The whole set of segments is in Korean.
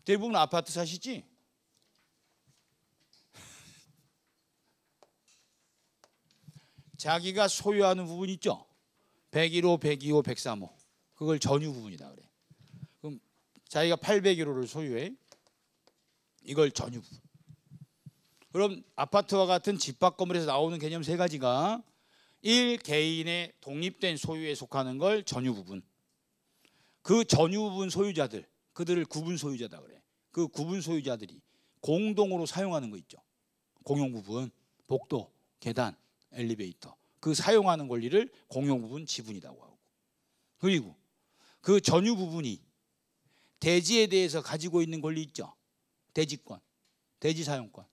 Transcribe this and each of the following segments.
대부분 아파트 사시지? 자기가 소유하는 부분 있죠? 101호, 102호, 103호. 그걸 전유 부분이다 그래. 그럼 자기가 801호를 소유해. 이걸 전유 부분. 그럼 아파트와 같은 집합 건물에서 나오는 개념 세 가지가 1. 개인의 독립된 소유에 속하는 걸 전유 부분. 그 전유 부분 소유자들, 그들을 구분 소유자다 그래. 그 구분 소유자들이 공동으로 사용하는 거 있죠. 공용 부분, 복도, 계단, 엘리베이터. 그 사용하는 권리를 공용 부분 지분이라고 하고. 그리고 그 전유 부분이 대지에 대해서 가지고 있는 권리 있죠. 대지권, 대지 사용권,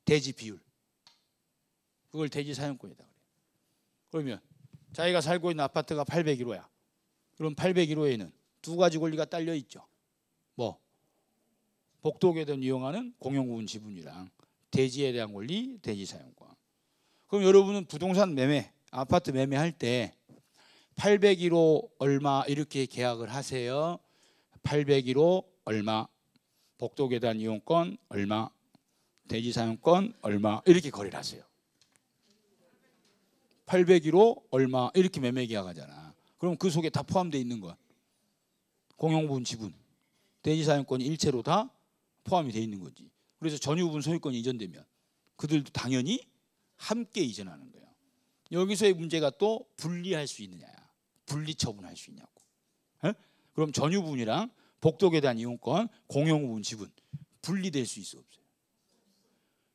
대지 비율. 그걸 대지 사용권이다 그래. 그러면 자기가 살고 있는 아파트가 801호야. 그럼 801호에는 두 가지 권리가 딸려 있죠. 뭐? 복도 계단 이용하는 공용 부분 지분이랑 대지에 대한 권리, 대지 사용권. 그럼 여러분은 부동산 매매, 아파트 매매할 때 801호 얼마 이렇게 계약을 하세요. 801호 얼마, 복도 계단 이용권 얼마, 대지 사용권 얼마 이렇게 거래를 하세요. 801호 얼마 이렇게 매매 계약하잖아. 그럼 그 속에 다 포함되어 있는 건 공용 부분 지분, 대지 사용권이 일체로 다 포함이 되어 있는 거지. 그래서 전유 부분 소유권이 이전되면 그들도 당연히 함께 이전하는 거예요. 여기서의 문제가 또 분리할 수 있느냐야. 분리 처분할 수 있냐고. 에? 그럼 전유 부분이랑 복도 계단 이용권, 공용 부분 지분 분리될 수 있어 없어요?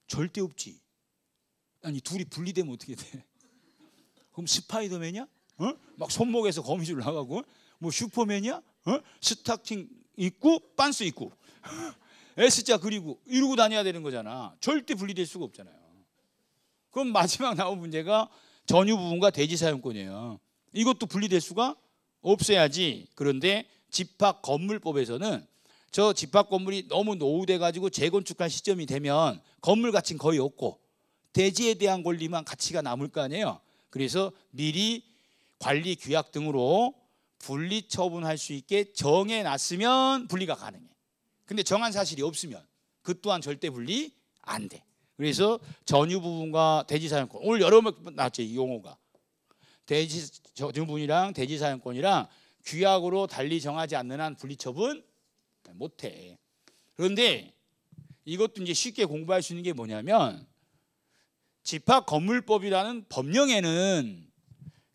절대 없지. 아니 둘이 분리되면 어떻게 돼? 그럼 스파이더맨이야? 어? 막 손목에서 거미줄 나가고 뭐 슈퍼맨이야? 어? 스타킹 입고 빤스 입고 S자 그리고 이러고 다녀야 되는 거잖아. 절대 분리될 수가 없잖아요. 그럼 마지막 나온 문제가 전유 부분과 대지 사용권이에요. 이것도 분리될 수가 없어야지. 그런데 집합 건물법에서는 저 집합 건물이 너무 노후돼 가지고 재건축할 시점이 되면 건물 가치는 거의 없고 대지에 대한 권리만 가치가 남을 거 아니에요. 그래서 미리 관리 규약 등으로 분리 처분할 수 있게 정해놨으면 분리가 가능해. 근데 정한 사실이 없으면 그 또한 절대 분리 안 돼. 그래서 전유 부분과 대지 사용권, 오늘 여러 번 나왔죠, 이 용어가. 대지 전유 부분이랑 대지 사용권이랑 규약으로 달리 정하지 않는 한 분리 처분 못해. 그런데 이것도 이제 쉽게 공부할 수 있는 게 뭐냐면 집합 건물법이라는 법령에는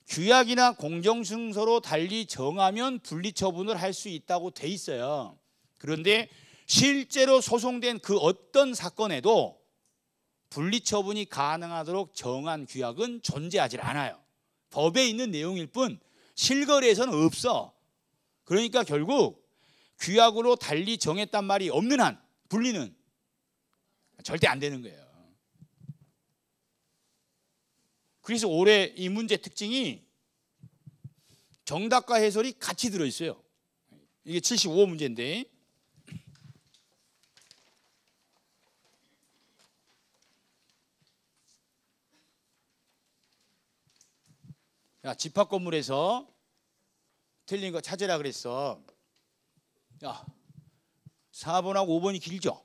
규약이나 공정증서로 달리 정하면 분리 처분을 할 수 있다고 돼 있어요. 그런데 실제로 소송된 그 어떤 사건에도 분리 처분이 가능하도록 정한 규약은 존재하지 않아요. 법에 있는 내용일 뿐 실거래에서는 없어. 그러니까 결국 규약으로 달리 정했단 말이 없는 한 분리는 절대 안 되는 거예요. 그래서 올해 이 문제 특징이 정답과 해설이 같이 들어있어요. 이게 75 문제인데 야, 집합 건물에서 틀린 거 찾으라 그랬어. 야, 4번하고 5번이 길죠?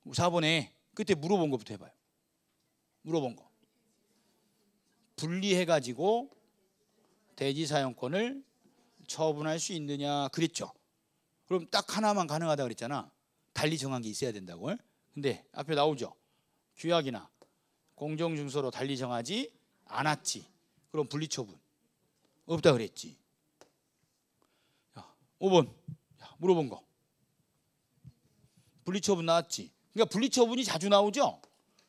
4번에 그때 물어본 것부터 해봐요. 물어본 거. 분리해가지고 대지 사용권을 처분할 수 있느냐 그랬죠. 그럼 딱 하나만 가능하다 그랬잖아. 달리 정한 게 있어야 된다고. 근데 앞에 나오죠. 규약이나 공정증서로 달리 정하지 않았지. 그럼 분리처분 없다 그랬지. 야, 5번 야, 물어본 거 분리처분 나왔지. 그러니까 분리처분이 자주 나오죠.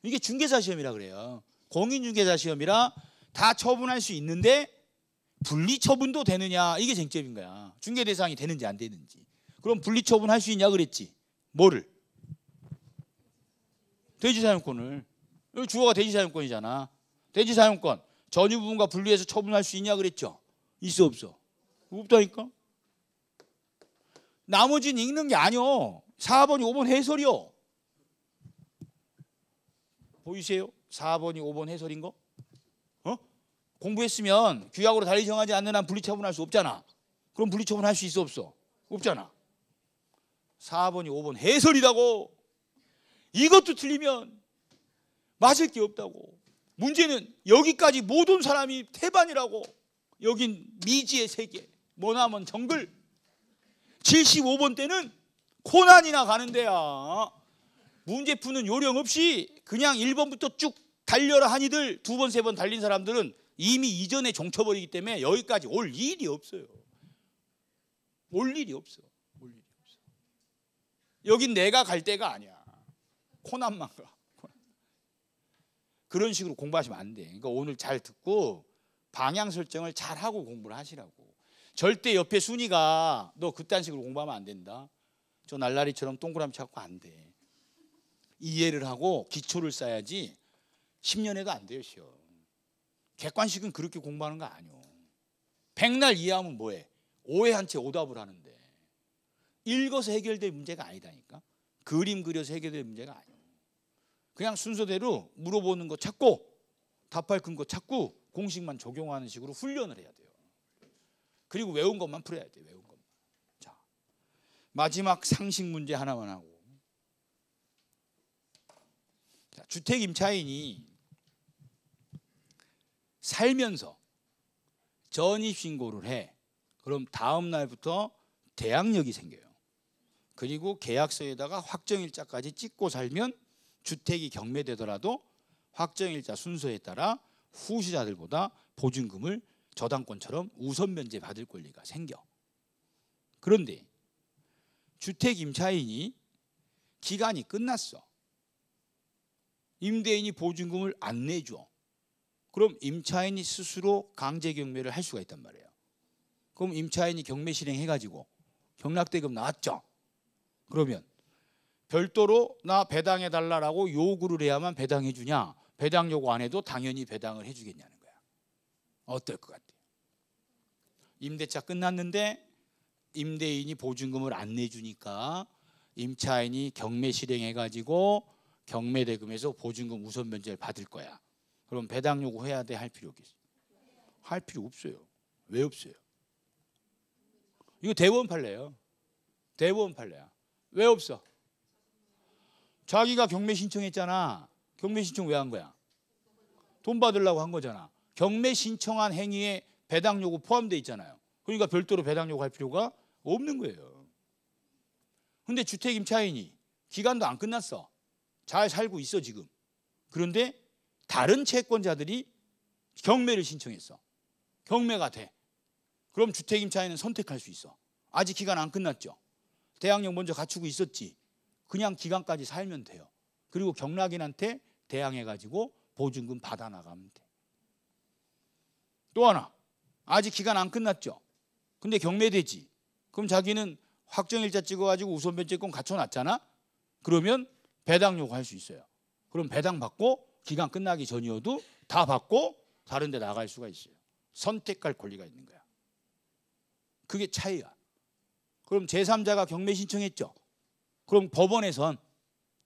이게 중개사 시험이라 그래요. 공인중개사 시험이라 다 처분할 수 있는데 분리처분도 되느냐 이게 쟁점인 거야. 중개 대상이 되는지 안 되는지. 그럼 분리처분할 수 있냐 그랬지. 뭐를? 대지사용권을. 주어가 대지사용권이잖아. 대지사용권 전유 부분과 분리해서 처분할 수 있냐 그랬죠. 있어 없어? 없다니까. 나머지는 읽는 게 아니요. 4번이 5번 해설이요. 보이세요? 4번이 5번 해설인 거? 공부했으면 규약으로 달리 정하지 않는 한 분리처분할 수 없잖아. 그럼 분리처분할 수 있어 없어? 없잖아. 4번이 5번 해설이라고. 이것도 틀리면 맞을 게 없다고. 문제는 여기까지 못 온 사람이 태반이라고. 여긴 미지의 세계, 머나먼 정글. 75번 때는 코난이나 가는 데야. 문제 푸는 요령 없이 그냥 1번부터 쭉 달려라 하니들 2번, 3번 달린 사람들은 이미 이전에 종쳐버리기 때문에 여기까지 올 일이 없어요. 올 일이 없어. 올 일이 없어. 여긴 내가 갈 데가 아니야. 코난만 가. 그런 식으로 공부하시면 안 돼. 그러니까 오늘 잘 듣고 방향 설정을 잘 하고 공부를 하시라고. 절대 옆에 순위가 너 그딴 식으로 공부하면 안 된다. 저 날라리처럼 동그라미 찾고 안 돼. 이해를 하고 기초를 쌓아야지 10년에도 안 돼요, 시험. 객관식은 그렇게 공부하는 거 아니요. 백날 이해하면 뭐해? 오해한 채 오답을 하는데. 읽어서 해결될 문제가 아니다니까. 그림 그려서 해결될 문제가 아니에요. 그냥 순서대로 물어보는 거 찾고 답할 근거 찾고 공식만 적용하는 식으로 훈련을 해야 돼요. 그리고 외운 것만 풀어야 돼요. 외운 것만. 자, 마지막 상식 문제 하나만 하고. 자, 주택 임차인이 살면서 전입신고를 해. 그럼 다음 날부터 대항력이 생겨요. 그리고 계약서에다가 확정일자까지 찍고 살면 주택이 경매되더라도 확정일자 순서에 따라 후시자들보다 보증금을 저당권처럼 우선 면제 받을 권리가 생겨. 그런데 주택 임차인이 기간이 끝났어. 임대인이 보증금을 안 내줘. 그럼 임차인이 스스로 강제 경매를 할 수가 있단 말이에요. 그럼 임차인이 경매 실행해가지고 경락대금 나왔죠. 그러면 별도로 나 배당해달라고 요구를 해야만 배당해 주냐, 배당 요구 안 해도 당연히 배당을 해주겠냐는 거야. 어떨 것 같아요? 임대차 끝났는데 임대인이 보증금을 안 내주니까 임차인이 경매 실행해가지고 경매대금에서 보증금 우선 면제를 받을 거야. 그럼 배당 요구해야 돼? 할 필요 없겠어요? 할 필요 없어요. 왜 없어요? 이거 대법원 판례예요. 대법원 판례야. 왜 없어? 자기가 경매 신청했잖아. 경매 신청 왜 한 거야? 돈 받으려고 한 거잖아. 경매 신청한 행위에 배당 요구 포함되어 있잖아요. 그러니까 별도로 배당 요구할 필요가 없는 거예요. 근데 주택 임차인이 기간도 안 끝났어. 잘 살고 있어 지금. 그런데 다른 채권자들이 경매를 신청했어. 경매가 돼. 그럼 주택 임차인은 선택할 수 있어. 아직 기간 안 끝났죠. 대항력 먼저 갖추고 있었지. 그냥 기간까지 살면 돼요. 그리고 경락인한테 대항해가지고 보증금 받아 나가면 돼. 또 하나, 아직 기간 안 끝났죠. 근데 경매되지. 그럼 자기는 확정일자 찍어가지고 우선변제권 갖춰놨잖아. 그러면 배당 요구할 수 있어요. 그럼 배당 받고 기간 끝나기 전이어도 다 받고 다른 데 나갈 수가 있어요. 선택할 권리가 있는 거야. 그게 차이야. 그럼 제3자가 경매 신청했죠. 그럼 법원에선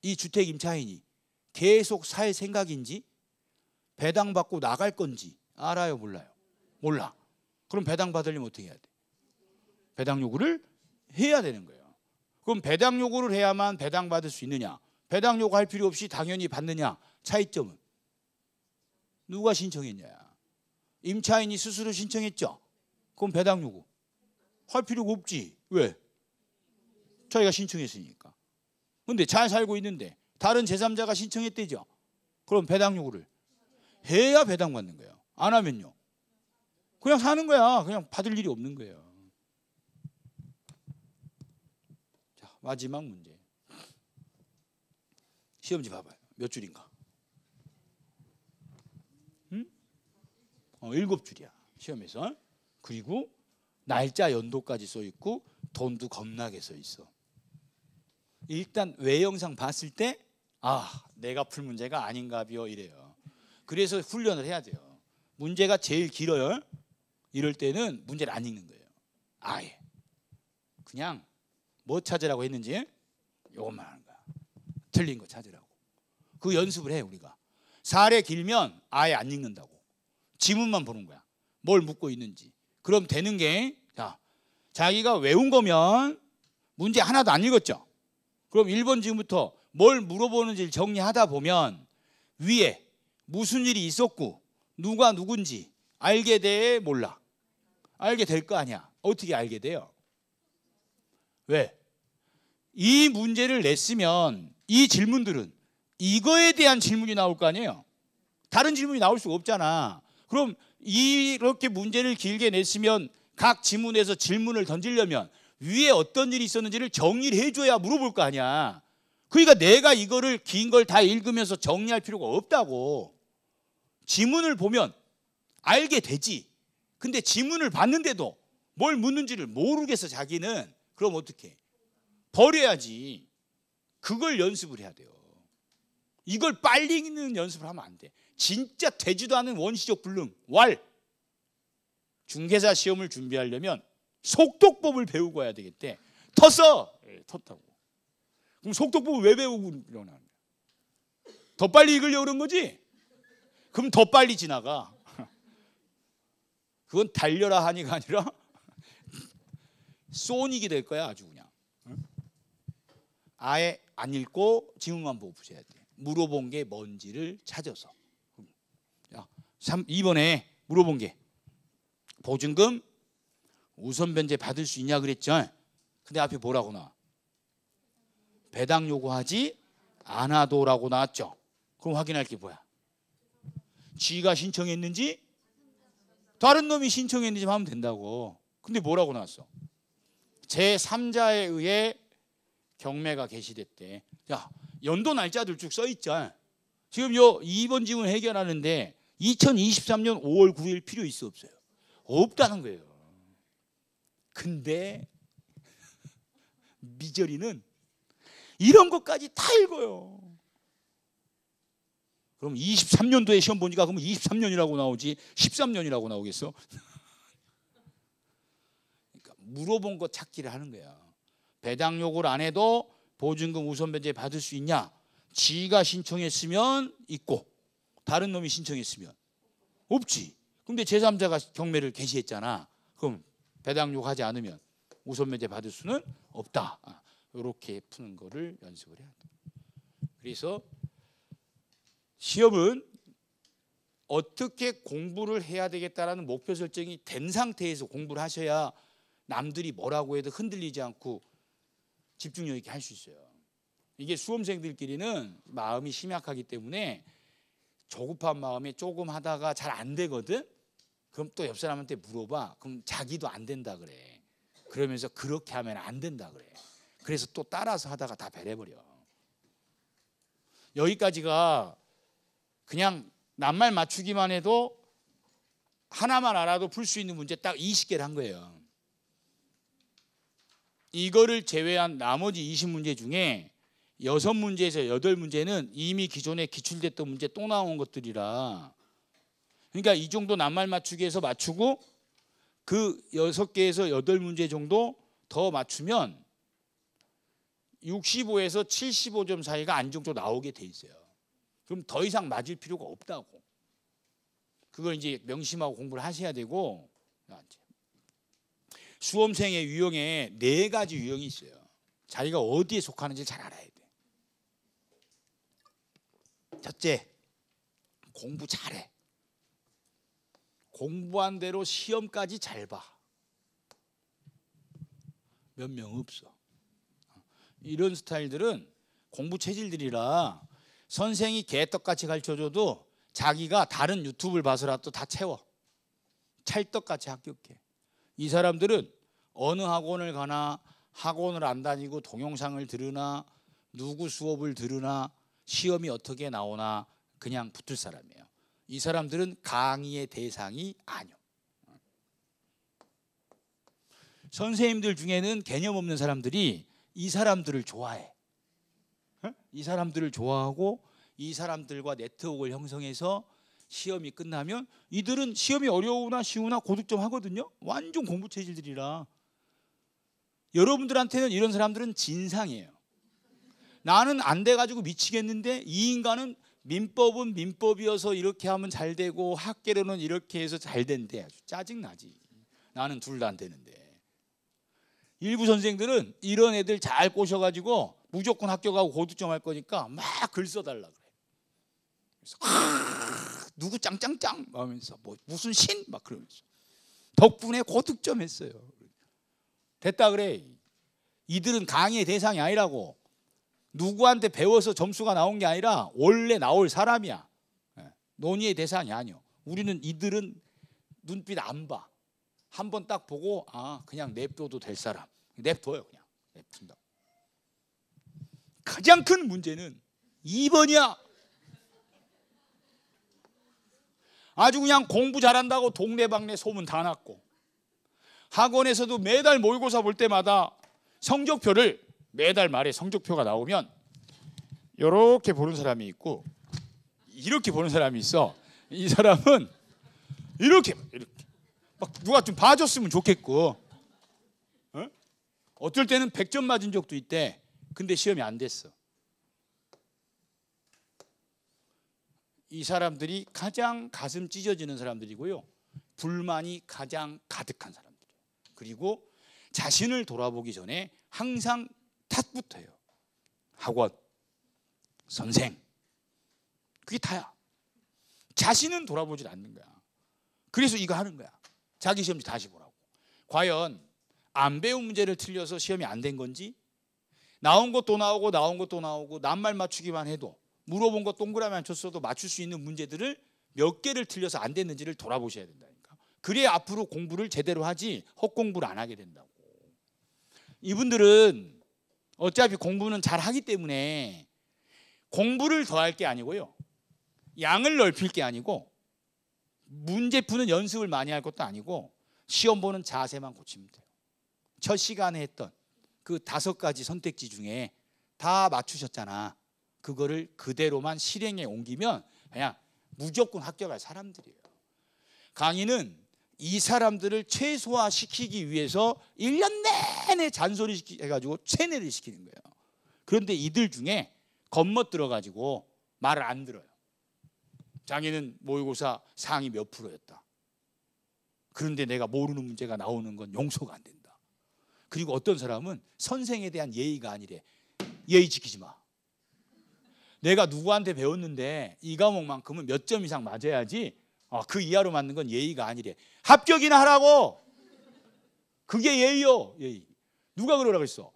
이 주택 임차인이 계속 살 생각인지 배당받고 나갈 건지 알아요? 몰라요? 몰라. 그럼 배당 받으려면 어떻게 해야 돼? 배당 요구를 해야 되는 거예요. 그럼 배당 요구를 해야만 배당 받을 수 있느냐? 배당 요구할 필요 없이 당연히 받느냐? 차이점은 누가 신청했냐? 임차인이 스스로 신청했죠. 그럼 배당 요구 할 필요가 없지. 왜? 자기가 신청했으니까. 근데 잘 살고 있는데 다른 제3자가 신청했대죠. 그럼 배당 요구를 해야 배당 받는 거예요. 안 하면요. 그냥 사는 거야. 그냥 받을 일이 없는 거예요. 자, 마지막 문제. 시험지 봐봐요. 몇 줄인가? 7줄이야. 시험에서. 그리고 날짜 연도까지 써 있고 돈도 겁나게 써 있어. 일단 외영상 봤을 때 내가 풀 문제가 아닌가비요 이래요. 그래서 훈련을 해야 돼요. 문제가 제일 길어요. 이럴 때는 문제를 안 읽는 거예요. 아예 그냥 뭐 찾으라고 했는지 이것만 하는 거야. 틀린 거 찾으라고. 그 연습을 해 우리가. 사례 길면 아예 안 읽는다고. 지문만 보는 거야. 뭘 묻고 있는지. 그럼 되는 게 자기가 외운 거면 문제 하나도 안 읽었죠. 그럼 1번 지금부터 뭘 물어보는지를 정리하다 보면 위에 무슨 일이 있었고 누가 누군지 알게 돼 몰라? 알게 될 거 아니야. 어떻게 알게 돼요? 왜? 이 문제를 냈으면 이 질문들은 이거에 대한 질문이 나올 거 아니에요. 다른 질문이 나올 수가 없잖아. 그럼 이렇게 문제를 길게 냈으면 각 지문에서 질문을 던지려면 위에 어떤 일이 있었는지를 정리를 해줘야 물어볼 거 아니야. 그러니까 내가 이거를 긴 걸 다 읽으면서 정리할 필요가 없다고. 지문을 보면 알게 되지. 근데 지문을 봤는데도 뭘 묻는지를 모르겠어 자기는. 그럼 어떻게? 버려야지. 그걸 연습을 해야 돼요. 이걸 빨리 읽는 연습을 하면 안 돼. 진짜 되지도 않은 원시적 불능, 왈. 중개사 시험을 준비하려면 속독법을 배우고 와야 되겠대. 텄어. 텄다고. 그럼 속독법을 왜 배우고 이러나? 더 빨리 읽으려고 그런 거지? 그럼 더 빨리 지나가. 그건 달려라 하니가 아니라 소닉이 될 거야 아주 그냥. 아예 안 읽고 지문만 보고 푸셔야 돼. 물어본 게 뭔지를 찾아서. 자, 2번에 물어본 게 보증금 우선 변제 받을 수 있냐 그랬죠. 근데 앞에 뭐라고 나와? 배당 요구하지 않아도라고 나왔죠. 그럼 확인할 게 뭐야? 쥐가 신청했는지 다른 놈이 신청했는지 하면 된다고. 근데 뭐라고 나왔어? 제3자에 의해 경매가 개시됐대. 야, 연도 날짜들 쭉 써있죠. 지금 요 2번 지문 해결하는데 2023년 5월 9일 필요 있어 없어요? 없다는 거예요. 근데 미저리는 이런 것까지 다 읽어요. 그럼 23년도에 시험 보니까 그러면 23년이라고 나오지 13년이라고 나오겠어? 그러니까 물어본 거 찾기를 하는 거야. 배당 요구를 안 해도 보증금 우선 변제 받을 수 있냐? 지가 신청했으면 있고 다른 놈이 신청했으면 없지. 근데 제3자가 경매를 개시했잖아. 그럼 배당 요구하지 않으면 우선 변제 받을 수는 없다. 이렇게 푸는 거를 연습을 해야 돼. 그래서 시험은 어떻게 공부를 해야 되겠다라는 목표 설정이 된 상태에서 공부를 하셔야 남들이 뭐라고 해도 흔들리지 않고 집중력 있게 할 수 있어요. 이게 수험생들끼리는 마음이 심약하기 때문에 조급한 마음에 조금 하다가 잘 안 되거든. 그럼 또 옆 사람한테 물어봐. 그럼 자기도 안 된다 그래. 그러면서 그렇게 하면 안 된다 그래. 그래서 또 따라서 하다가 다 배려버려. 여기까지가 그냥 낱말 맞추기만 해도 하나만 알아도 풀 수 있는 문제 딱 20개를 한 거예요. 이거를 제외한 나머지 20문제 중에 6문제에서 8문제는 이미 기존에 기출됐던 문제 또 나온 것들이라, 그러니까 이 정도 낱말 맞추기에서 맞추고 그 6개에서 8문제 정도 더 맞추면 65에서 75점 사이가 안정적으로 나오게 돼 있어요. 그럼 더 이상 맞을 필요가 없다고. 그걸 이제 명심하고 공부를 하셔야 되고, 수험생의 유형에 4가지 유형이 있어요. 자기가 어디에 속하는지 잘 알아야 돼. 첫째, 공부 잘해. 공부한 대로 시험까지 잘 봐. 몇 명 없어. 이런 스타일들은 공부 체질들이라 선생이 개떡같이 가르쳐줘도 자기가 다른 유튜브를 봐서라도 다 채워. 찰떡같이 합격해. 이 사람들은 어느 학원을 가나 학원을 안 다니고 동영상을 들으나 누구 수업을 들으나 시험이 어떻게 나오나 그냥 붙을 사람이에요. 이 사람들은 강의의 대상이 아니요. 선생님들 중에는 개념 없는 사람들이 이 사람들을 좋아해. 이 사람들을 좋아하고 이 사람들과 네트워크를 형성해서 시험이 끝나면 이들은 시험이 어려우나 쉬우나 고득점 하거든요. 완전 공부 체질들이라. 여러분들한테는 이런 사람들은 진상이에요. 나는 안 돼가지고 미치겠는데 이 인간은 민법은 민법이어서 이렇게 하면 잘 되고 학계로는 이렇게 해서 잘 된대. 아주 짜증나지. 나는 둘 다 안 되는데. 일부 선생들은 이런 애들 잘 꼬셔가지고 무조건 합격하고 고득점 할 거니까 막 글 써달라 그래. 그래서 누구 짱짱짱 하면서 뭐 무슨 신 막 그러면서 덕분에 고득점 했어요. 됐다 그래. 이들은 강의의 대상이 아니라고. 누구한테 배워서 점수가 나온 게 아니라 원래 나올 사람이야. 논의의 대상이 아니요. 우리는 이들은 눈빛 안 봐. 한 번 딱 보고 그냥 냅둬도 될 사람. 냅둬요. 그냥 냅둔다. 가장 큰 문제는 2번이야. 아주 그냥 공부 잘한다고 동네방네 소문 다 났고, 학원에서도 매달 모의고사 볼 때마다 성적표를, 매달 말에 성적표가 나오면 이렇게 보는 사람이 있고 이렇게 보는 사람이 있어. 이 사람은 이렇게 막 누가 좀 봐줬으면 좋겠고, 어떨 때는 100점 맞은 적도 있대. 근데 시험이 안 됐어. 이 사람들이 가장 가슴 찢어지는 사람들이고요, 불만이 가장 가득한 사람들이에요. 그리고 자신을 돌아보기 전에 항상 탓부터 해요. 학원, 선생, 그게 다야. 자신은 돌아보질 않는 거야. 그래서 이거 하는 거야. 자기 시험지 다시 보라고. 과연 안 배운 문제를 틀려서 시험이 안 된 건지, 나온 것도 나오고 나온 것도 나오고 낱말 맞추기만 해도, 물어본 거 동그라미 안 쳤어도 맞출 수 있는 문제들을 몇 개를 틀려서 안 됐는지를 돌아보셔야 된다니까. 그래야 앞으로 공부를 제대로 하지 헛공부를 안 하게 된다고. 이분들은 어차피 공부는 잘 하기 때문에 공부를 더 할 게 아니고요, 양을 넓힐 게 아니고, 문제 푸는 연습을 많이 할 것도 아니고, 시험 보는 자세만 고치면 돼요. 첫 시간에 했던 그 5가지 선택지 중에 다 맞추셨잖아. 그거를 그대로만 실행에 옮기면 그냥 무조건 합격할 사람들이에요. 강의는 이 사람들을 최소화시키기 위해서 1년 내내 잔소리 해가지고 세뇌를 시키는 거예요. 그런데 이들 중에 겁먹들어가지고 말을 안 들어요. 자기는 모의고사 상위 몇 프로였다. 그런데 내가 모르는 문제가 나오는 건 용서가 안 된다. 그리고 어떤 사람은 선생에 대한 예의가 아니래. 예의 지키지 마. 내가 누구한테 배웠는데 이 과목만큼은 몇 점 이상 맞아야지, 그 이하로 맞는 건 예의가 아니래. 합격이나 하라고. 그게 예의요. 예의. 누가 그러라고 했어?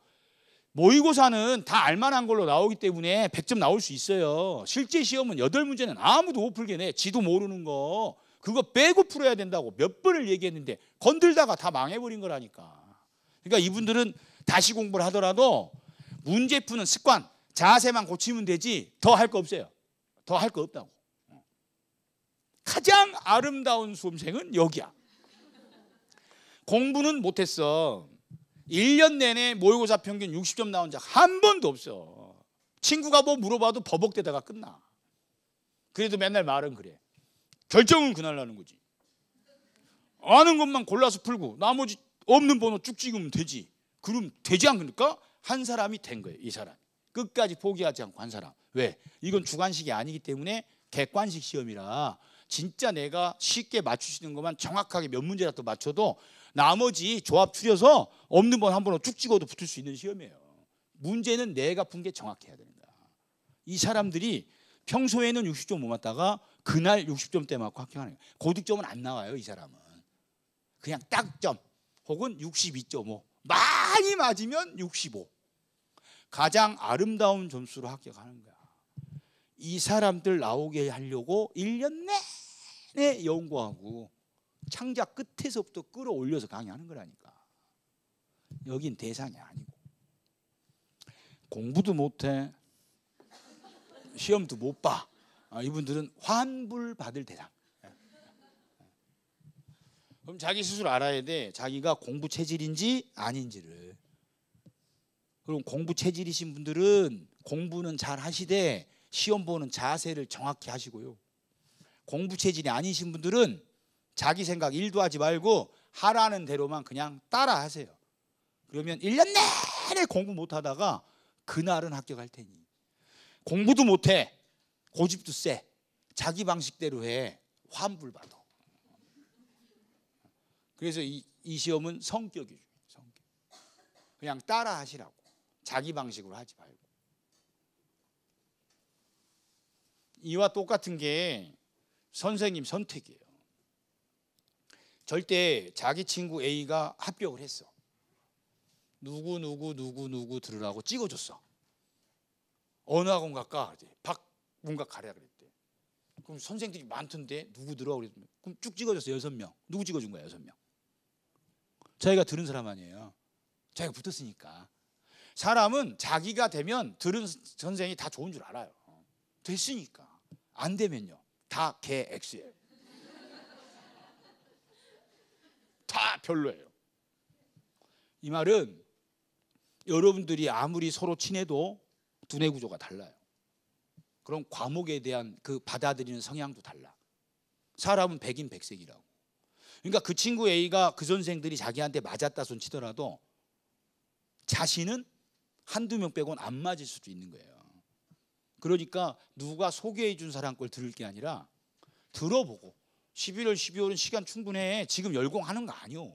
모의고사는 다 알만한 걸로 나오기 때문에 100점 나올 수 있어요. 실제 시험은 8문제는 아무도 못 풀게 내. 지도 모르는 거 그거 빼고 풀어야 된다고 몇 번을 얘기했는데 건들다가 다 망해버린 거라니까. 그러니까 이분들은 다시 공부를 하더라도 문제 푸는 습관, 자세만 고치면 되지 더 할 거 없어요. 더 할 거 없다고. 가장 아름다운 수험생은 여기야. 공부는 못했어. 1년 내내 모의고사 평균 60점 나온 적 한 번도 없어. 친구가 뭐 물어봐도 버벅대다가 끝나. 그래도 맨날 말은 그래. 결정은 그날 나는 거지. 아는 것만 골라서 풀고 나머지 없는 번호 쭉 찍으면 되지. 그럼 되지 않습니까? 한 사람이 된 거예요. 이 사람 끝까지 포기하지 않고 한 사람. 왜? 이건 주관식이 아니기 때문에 객관식 시험이라 진짜 내가 쉽게 맞출 수 있는 것만 정확하게 몇 문제라도 맞춰도 나머지 조합 추려서 없는 번 한 번으로 쭉 찍어도 붙을 수 있는 시험이에요. 문제는 내가 푼 게 정확해야 된다. 이 사람들이 평소에는 60점 못 맞다가 그날 60점대 맞고 합격하는 거예요. 고득점은 안 나와요. 이 사람은 그냥 딱점 혹은 62.5, 많이 맞으면 65. 가장 아름다운 점수로 합격하는 거야. 이 사람들 나오게 하려고 1년 내내 연구하고 창작 끝에서부터 끌어올려서 강의하는 거라니까. 여긴 대상이 아니고. 공부도 못해, 시험도 못 봐. 이분들은 환불받을 대상. 그럼 자기 스스로 알아야 돼. 자기가 공부 체질인지 아닌지를. 그럼 공부 체질이신 분들은 공부는 잘 하시되 시험 보는 자세를 정확히 하시고요. 공부 체질이 아니신 분들은 자기 생각 1도 하지 말고 하라는 대로만 그냥 따라 하세요. 그러면 1년 내내 공부 못하다가 그날은 합격할 테니. 공부도 못해, 고집도 세, 자기 방식대로 해, 환불받아. 그래서 이 시험은 성격이죠. 성격. 그냥 따라 하시라고. 자기 방식으로 하지 말고. 이와 똑같은 게 선생님 선택이에요. 절대 자기 친구 A가 합격을 했어. 누구 들으라고 찍어줬어. 어느 학원 갈까? 박문가 가랴 그랬대. 그럼 선생들이 많던데 누구 들어와 그랬더니 그럼 쭉 찍어줬어. 6명. 누구 찍어준 거야? 6명. 자기가 들은 사람 아니에요. 자기가 붙었으니까. 사람은 자기가 되면 들은 선생이 다 좋은 줄 알아요. 됐으니까. 안 되면요. 다 개 X예요. 다 별로예요. 이 말은 여러분들이 아무리 서로 친해도 두뇌 구조가 달라요. 그럼 과목에 대한 그 받아들이는 성향도 달라. 사람은 백인 백색이라고. 그러니까 그 친구 A가 그 선생들이 자기한테 맞았다 손 치더라도 자신은 한두 명 빼고는 안 맞을 수도 있는 거예요. 그러니까 누가 소개해 준 사람 걸 들을 게 아니라 들어보고 11월, 12월은 시간 충분해. 지금 열공하는 거 아니요.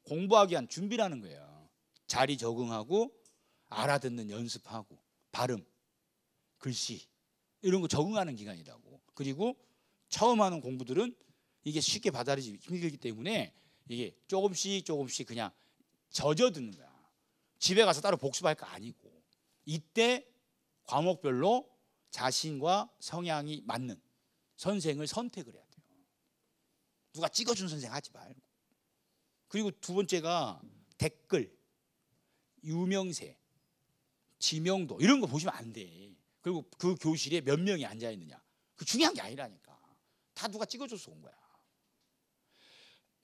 공부하기 위한 준비라는 거예요. 자리 적응하고 알아듣는 연습하고 발음, 글씨 이런 거 적응하는 기간이라고. 그리고 처음 하는 공부들은 이게 쉽게 받아들이기 힘들기 때문에 이게 조금씩 그냥 젖어드는 거야. 집에 가서 따로 복습할 거 아니고 이때 과목별로 자신과 성향이 맞는 선생을 선택을 해야 돼요. 누가 찍어준 선생 하지 말고. 그리고 두 번째가 댓글, 유명세, 지명도 이런 거 보시면 안 돼. 그리고 그 교실에 몇 명이 앉아 있느냐. 그 중요한 게 아니라니까. 다 누가 찍어줘서 온 거야.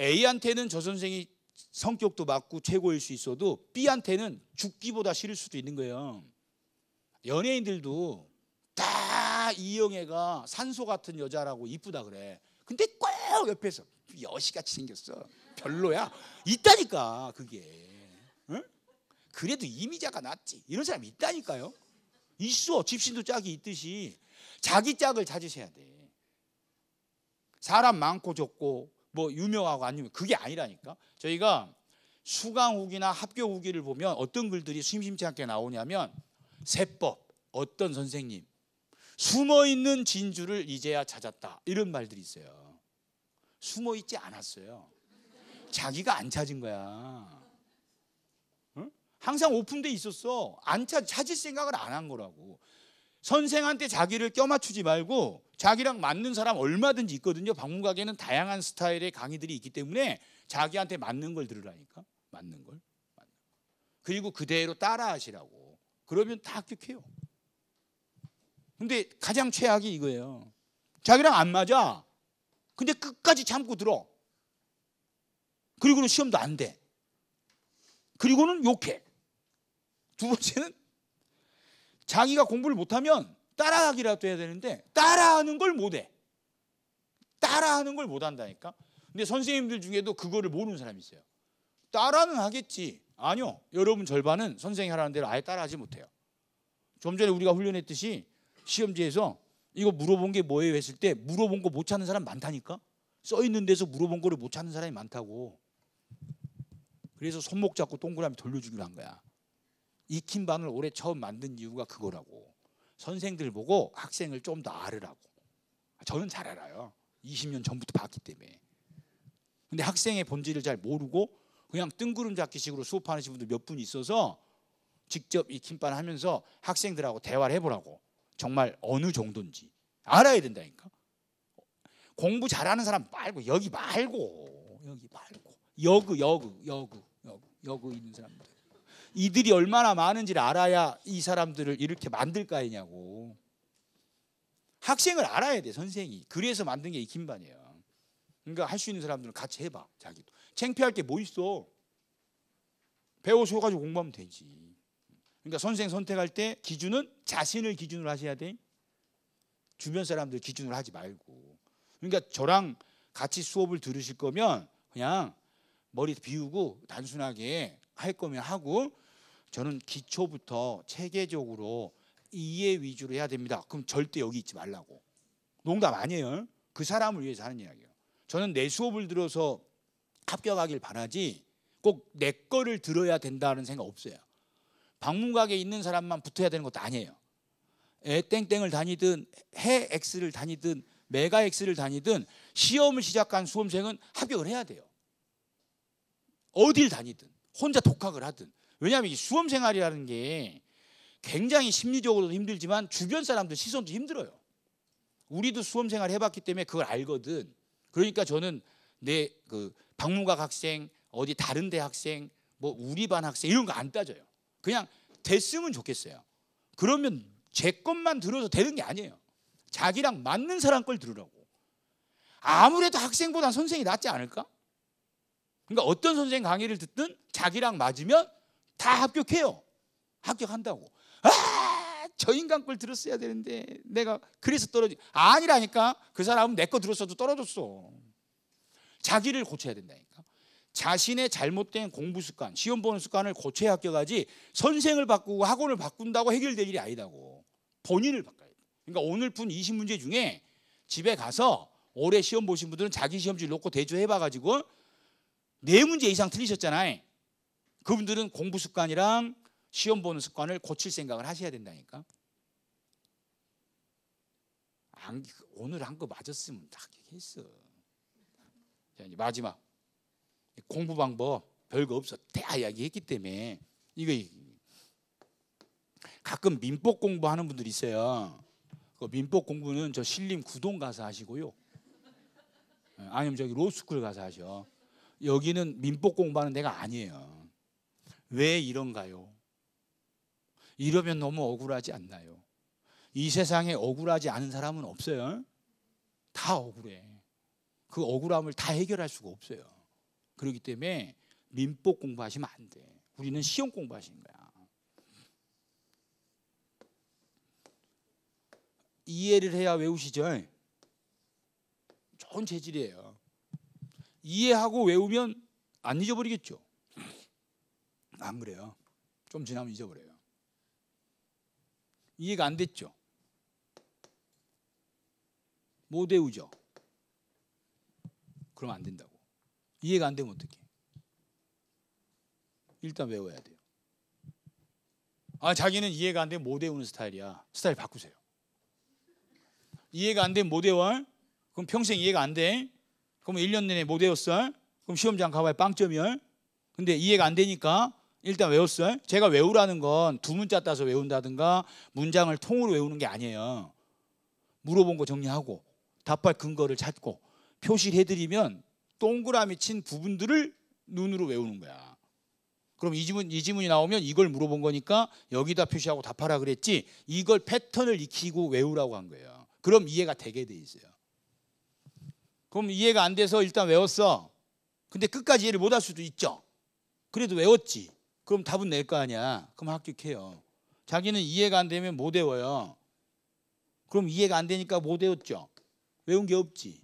A한테는 저 선생이 성격도 맞고 최고일 수 있어도 B한테는 죽기보다 싫을 수도 있는 거예요. 연예인들도 다 이영애가 산소 같은 여자라고 이쁘다 그래. 근데 꼭 옆에서 여시같이 생겼어. 별로야. 있다니까 그게. 응? 그래도 이미자가 낫지. 이런 사람이 있다니까요. 있어. 집신도 짝이 있듯이 자기 짝을 찾으셔야 돼. 사람 많고 적고 뭐 유명하고 안 유명 그게 아니라니까. 저희가 수강 후기나 합격 후기를 보면 어떤 글들이 심심치 않게 나오냐면 세법, 어떤 선생님 숨어있는 진주를 이제야 찾았다 이런 말들이 있어요. 숨어있지 않았어요. 자기가 안 찾은 거야. 응? 항상 오픈돼 있었어. 찾을 생각을 안 한 거라고. 선생한테 자기를 껴맞추지 말고 자기랑 맞는 사람 얼마든지 있거든요. 방문각에는 다양한 스타일의 강의들이 있기 때문에 자기한테 맞는 걸 들으라니까. 맞는 걸. 그리고 그대로 따라 하시라고. 그러면 다 합격해요. 근데 가장 최악이 이거예요. 자기랑 안 맞아. 근데 끝까지 참고 들어. 그리고는 시험도 안 돼. 그리고는 욕해. 두 번째는 자기가 공부를 못하면 따라하기라도 해야 되는데 따라하는 걸 못해. 따라하는 걸 못한다니까. 근데 선생님들 중에도 그거를 모르는 사람이 있어요. 따라는 하겠지. 아니요. 여러분 절반은 선생님이 하라는 대로 아예 따라하지 못해요. 좀 전에 우리가 훈련했듯이 시험지에서 이거 물어본 게 뭐예요 했을 때 물어본 거 못 찾는 사람 많다니까. 써 있는 데서 물어본 거를 못 찾는 사람이 많다고. 그래서 손목 잡고 동그라미 돌려주기로 한 거야. 익힌반을 올해 처음 만든 이유가 그거라고. 선생들 보고 학생을 좀 더 알으라고. 저는 잘 알아요. 20년 전부터 봤기 때문에. 근데 학생의 본질을 잘 모르고 그냥 뜬구름 잡기식으로 수업하시는 분들 몇 분 있어서 직접 익힌반 하면서 학생들하고 대화를 해보라고. 정말 어느 정도인지 알아야 된다니까. 공부 잘하는 사람 말고 여기 말고 여그 있는 사람들. 이들이 얼마나 많은지를 알아야 이 사람들을 이렇게 만들까 했냐고. 학생을 알아야 돼 선생이. 그래서 만든 게 익힌반이에요. 그러니까 할 수 있는 사람들은 같이 해봐. 자기도. 창피할 게 뭐 있어. 배워서 가지고 공부하면 되지. 그러니까 선생 선택할 때 기준은 자신을 기준으로 하셔야 돼. 주변 사람들 기준으로 하지 말고. 그러니까 저랑 같이 수업을 들으실 거면 그냥 머리 비우고 단순하게 할 거면 하고, 저는 기초부터 체계적으로 이해 위주로 해야 됩니다. 그럼 절대 여기 있지 말라고. 농담 아니에요. 그 사람을 위해서 하는 이야기예요. 저는 내 수업을 들어서 합격하길 바라지 꼭 내 거를 들어야 된다는 생각 없어요. 방문각에 있는 사람만 붙어야 되는 것도 아니에요. 땡땡을 다니든 해 X를 다니든 메가 X를 다니든 시험을 시작한 수험생은 합격을 해야 돼요. 어딜 다니든 혼자 독학을 하든. 왜냐하면 이 수험 생활이라는 게 굉장히 심리적으로도 힘들지만 주변 사람들 시선도 힘들어요. 우리도 수험 생활 해봤기 때문에 그걸 알거든. 그러니까 저는 내 그 박문각 학생, 어디 다른 대 학생, 뭐 우리 반 학생 이런 거 안 따져요. 그냥 됐으면 좋겠어요. 그러면 제 것만 들어서 되는 게 아니에요. 자기랑 맞는 사람 걸 들으라고. 아무래도 학생보다 선생이 낫지 않을까? 그러니까 어떤 선생 강의를 듣든 자기랑 맞으면 다 합격해요. 합격한다고. 저 인간 걸 들었어야 되는데 내가 그래서 아니라니까. 그 사람은 내 거 들었어도 떨어졌어. 자기를 고쳐야 된다니까. 자신의 잘못된 공부 습관, 시험 보는 습관을 고쳐야 합격하지 선생을 바꾸고 학원을 바꾼다고 해결될 일이 아니다고. 본인을 바꿔야 돼. 그러니까 오늘 푼 20문제 중에 집에 가서 올해 시험 보신 분들은 자기 시험지를 놓고 대조해봐가지고 4문제 이상 틀리셨잖아요. 그분들은 공부 습관이랑 시험 보는 습관을 고칠 생각을 하셔야 된다니까. 오늘 한 거 맞았으면 다 했어. 자, 이제 마지막 공부 방법 별거 없어. 다 이야기했기 때문에 이거 가끔 민법 공부하는 분들 있어요. 그 민법 공부는 저 신림 구동 가서 하시고요. 아니면 저기 로스쿨 가서 하셔. 여기는 민법 공부하는 데가 아니에요. 왜 이런가요? 이러면 너무 억울하지 않나요? 이 세상에 억울하지 않은 사람은 없어요. 다 억울해. 그 억울함을 다 해결할 수가 없어요. 그렇기 때문에 민법 공부하시면 안 돼. 우리는 시험 공부하시는 거야. 이해를 해야 외우시죠. 좋은 재질이에요. 이해하고 외우면 안 잊어버리겠죠. 안 그래요. 좀 지나면 잊어버려요. 이해가 안 됐죠. 못 외우죠. 그러면 안 된다고. 이해가 안 되면 어떡해? 일단 외워야 돼요. 자기는 이해가 안 되면 못 외우는 스타일이야. 스타일 바꾸세요. 이해가 안 되면 못 외워? 그럼 평생 이해가 안 돼? 그럼 1년 내내 못 외웠어? 그럼 시험장 가봐야 빵점이야? 근데 이해가 안 되니까 일단 외웠어? 제가 외우라는 건 두 문자 따서 외운다든가 문장을 통으로 외우는 게 아니에요. 물어본 거 정리하고 답할 근거를 찾고 표시를 해드리면 동그라미 친 부분들을 눈으로 외우는 거야. 그럼 이 지문이 나오면 이걸 물어본 거니까 여기다 표시하고 답하라 그랬지, 이걸 패턴을 익히고 외우라고 한 거예요. 그럼 이해가 되게 돼 있어요. 그럼 이해가 안 돼서 일단 외웠어. 근데 끝까지 이해를 못 할 수도 있죠. 그래도 외웠지. 그럼 답은 낼 거 아니야. 그럼 합격해요. 자기는 이해가 안 되면 못 외워요. 그럼 이해가 안 되니까 못 외웠죠. 외운 게 없지.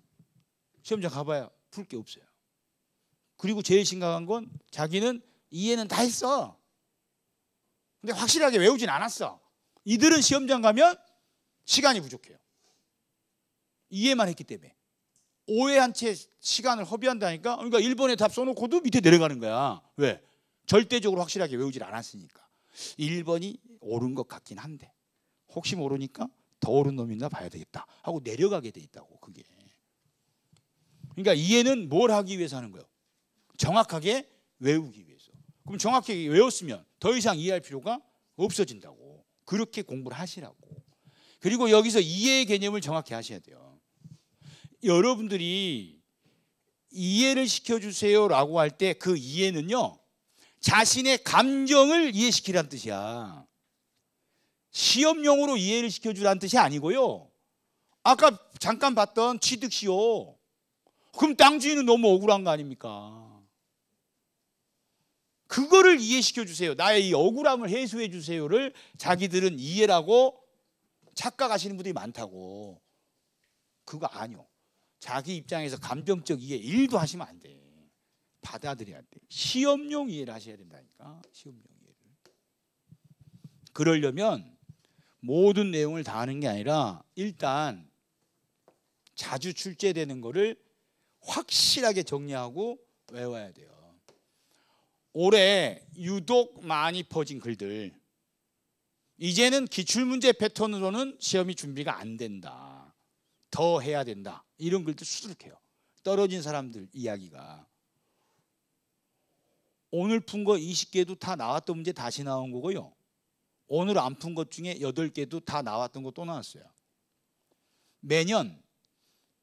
시험장 가봐야 풀 게 없어요. 그리고 제일 심각한 건 자기는 이해는 다 했어. 근데 확실하게 외우진 않았어. 이들은 시험장 가면 시간이 부족해요. 이해만 했기 때문에. 오해한 채 시간을 허비한다니까. 그러니까 1번에 답 써놓고도 밑에 내려가는 거야. 왜? 절대적으로 확실하게 외우질 않았으니까. 1번이 옳은 것 같긴 한데 혹시 모르니까 더 옳은 놈이 있나 봐야 되겠다 하고 내려가게 돼 있다고. 그게. 그러니까 이해는 뭘 하기 위해서 하는 거예요? 정확하게 외우기 위해서. 그럼 정확하게 외웠으면 더 이상 이해할 필요가 없어진다고. 그렇게 공부를 하시라고. 그리고 여기서 이해의 개념을 정확히 하셔야 돼요. 여러분들이 이해를 시켜주세요 라고 할 때 그 이해는요, 자신의 감정을 이해시키라는 뜻이야. 시험용으로 이해를 시켜주라는 뜻이 아니고요. 아까 잠깐 봤던 취득시효. 그럼 땅 주인은 너무 억울한 거 아닙니까? 그거를 이해시켜 주세요. 나의 이 억울함을 해소해 주세요를 자기들은 이해라고 착각하시는 분들이 많다고. 그거 아니요. 자기 입장에서 감정적 이해 1도 하시면 안 돼. 받아들여야 돼. 시험용 이해를 하셔야 된다니까. 시험용 이해를. 그러려면 모든 내용을 다 하는 게 아니라 일단 자주 출제되는 거를 확실하게 정리하고 외워야 돼요. 올해 유독 많이 퍼진 글들, 이제는 기출문제 패턴으로는 시험이 준비가 안 된다. 더 해야 된다. 이런 글도 수두룩해요. 떨어진 사람들 이야기가. 오늘 푼 거 20개도 다 나왔던 문제 다시 나온 거고요. 오늘 안 푼 것 중에 8개도 다 나왔던 거 또 나왔어요. 매년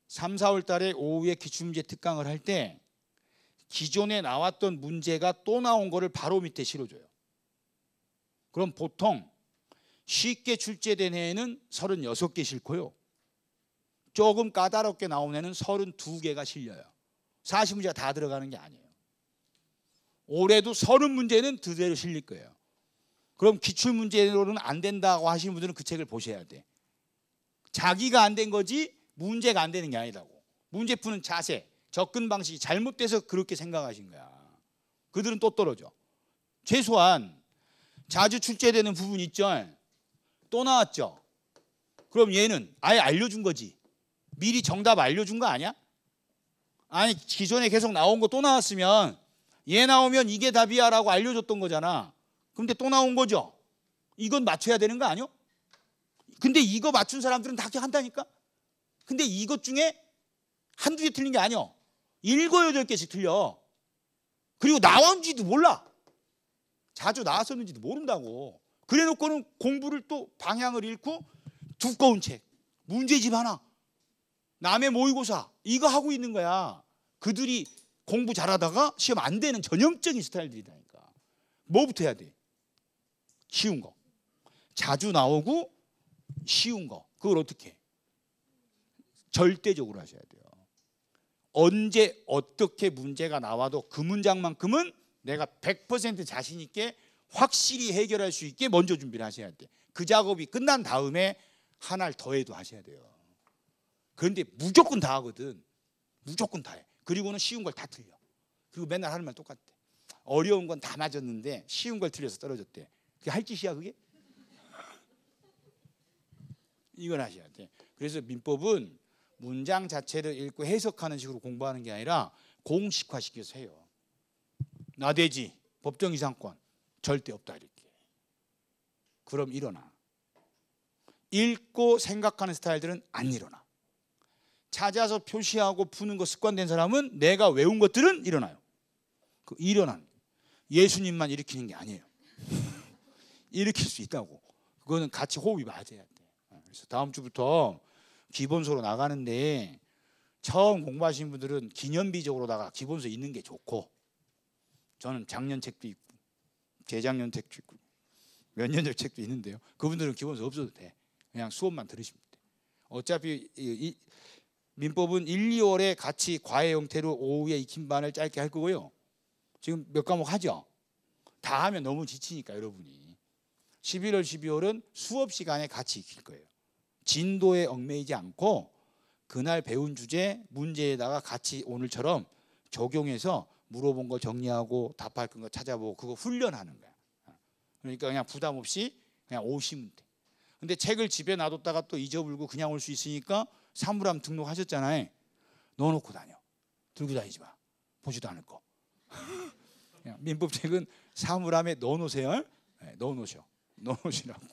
3, 4월 달에 오후에 기출문제 특강을 할 때 기존에 나왔던 문제가 또 나온 거를 바로 밑에 실어줘요. 그럼 보통 쉽게 출제된 해에는 36개 실고요. 조금 까다롭게 나온 애는 32개가 실려요. 40문제가 다 들어가는 게 아니에요. 올해도 30문제는 그대로 실릴 거예요. 그럼 기출문제로는 안 된다고 하시는 분들은 그 책을 보셔야 돼. 자기가 안 된 거지 문제가 안 되는 게 아니라고. 문제 푸는 자세, 접근 방식이 잘못돼서 그렇게 생각하신 거야. 그들은 또 떨어져. 최소한 자주 출제되는 부분 있죠. 또 나왔죠. 그럼 얘는 아예 알려준 거지. 미리 정답 알려준 거 아니야? 아니 기존에 계속 나온 거 또 나왔으면 얘 나오면 이게 답이야 라고 알려줬던 거잖아. 근데 또 나온 거죠. 이건 맞춰야 되는 거 아니요? 근데 이거 맞춘 사람들은 다 한다니까? 근데 이것 중에 한두 개 틀린 게 아니요. 7, 8개씩 틀려. 그리고 나온지도 몰라. 자주 나왔었는지도 모른다고. 그래 놓고는 공부를 또 방향을 잃고 두꺼운 책, 문제집 하나, 남의 모의고사 이거 하고 있는 거야. 그들이 공부 잘하다가 시험 안 되는 전형적인 스타일들이다니까. 뭐부터 해야 돼? 쉬운 거. 자주 나오고 쉬운 거. 그걸 어떻게 해? 절대적으로 하셔야 돼요. 언제 어떻게 문제가 나와도 그 문장만큼은 내가 100% 자신 있게 확실히 해결할 수 있게 먼저 준비를 하셔야 돼. 그 작업이 끝난 다음에 하나를 더해도 하셔야 돼요. 그런데 무조건 다 하거든. 무조건 다 해. 그리고는 쉬운 걸 다 틀려. 그리고 맨날 하는 말 똑같대. 어려운 건 다 맞았는데 쉬운 걸 틀려서 떨어졌대. 그게 할 짓이야 그게? 이걸 하셔야 돼. 그래서 민법은 문장 자체를 읽고 해석하는 식으로 공부하는 게 아니라 공식화시켜서 해요. 나대지, 법정 이상권 절대 없다 이렇게. 그럼 일어나. 읽고 생각하는 스타일들은 안 일어나. 찾아서 표시하고 푸는 거 습관된 사람은 내가 외운 것들은 일어나요. 그 일어나는 예수님만 일으키는 게 아니에요. 일으킬 수 있다고. 그거는 같이 호흡이 맞아야 돼. 그래서 다음 주부터 기본서로 나가는데 처음 공부하시는 분들은 기념비적으로다가 기본서 있는 게 좋고, 저는 작년 책도 있고 재작년 책도 있고 몇 년 전 책도 있는데요. 그분들은 기본서 없어도 돼. 그냥 수업만 들으시면 돼. 어차피 이 민법은 1, 2월에 같이 과외 형태로 오후에 익힘반을 짧게 할 거고요. 지금 몇 과목 하죠? 다 하면 너무 지치니까 여러분이 11월, 12월은 수업 시간에 같이 익힐 거예요. 진도에 얽매이지 않고 그날 배운 주제 문제에다가 같이 오늘처럼 적용해서 물어본 거 정리하고 답할 거 찾아보고 그거 훈련하는 거야. 그러니까 그냥 부담 없이 그냥 오시면 돼. 근데 책을 집에 놔뒀다가 또 잊어버리고 그냥 올 수 있으니까 사물함 등록하셨잖아요. 넣어놓고 다녀. 들고 다니지 마. 보지도 않을 거. 민법책은 사물함에 넣어놓으세요. 네, 넣어놓으시라고.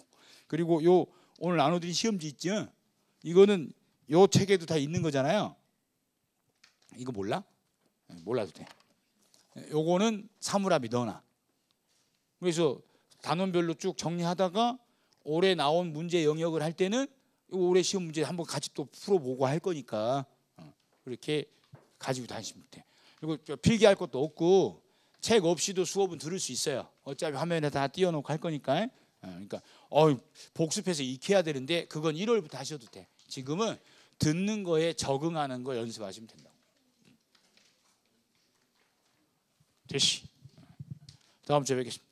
그리고 요 오늘 나눠드린 시험지 있죠? 이거는 요 책에도 다 있는 거잖아요. 이거 몰라? 몰라도 돼. 요거는 사물함에 넣어놔. 그래서 단원별로 쭉 정리하다가 올해 나온 문제 영역을 할 때는 올해 시험 문제 한번 같이 또 풀어보고 할 거니까 그렇게 가지고 다니시면 돼. 그리고 필기할 것도 없고 책 없이도 수업은 들을 수 있어요. 어차피 화면에 다 띄워놓고 할 거니까. 그러니까 복습해서 익혀야 되는데 그건 1월부터 하셔도 돼. 지금은 듣는 거에 적응하는 거 연습하시면 된다고. 됐시. 다음 주에 뵙겠습니다.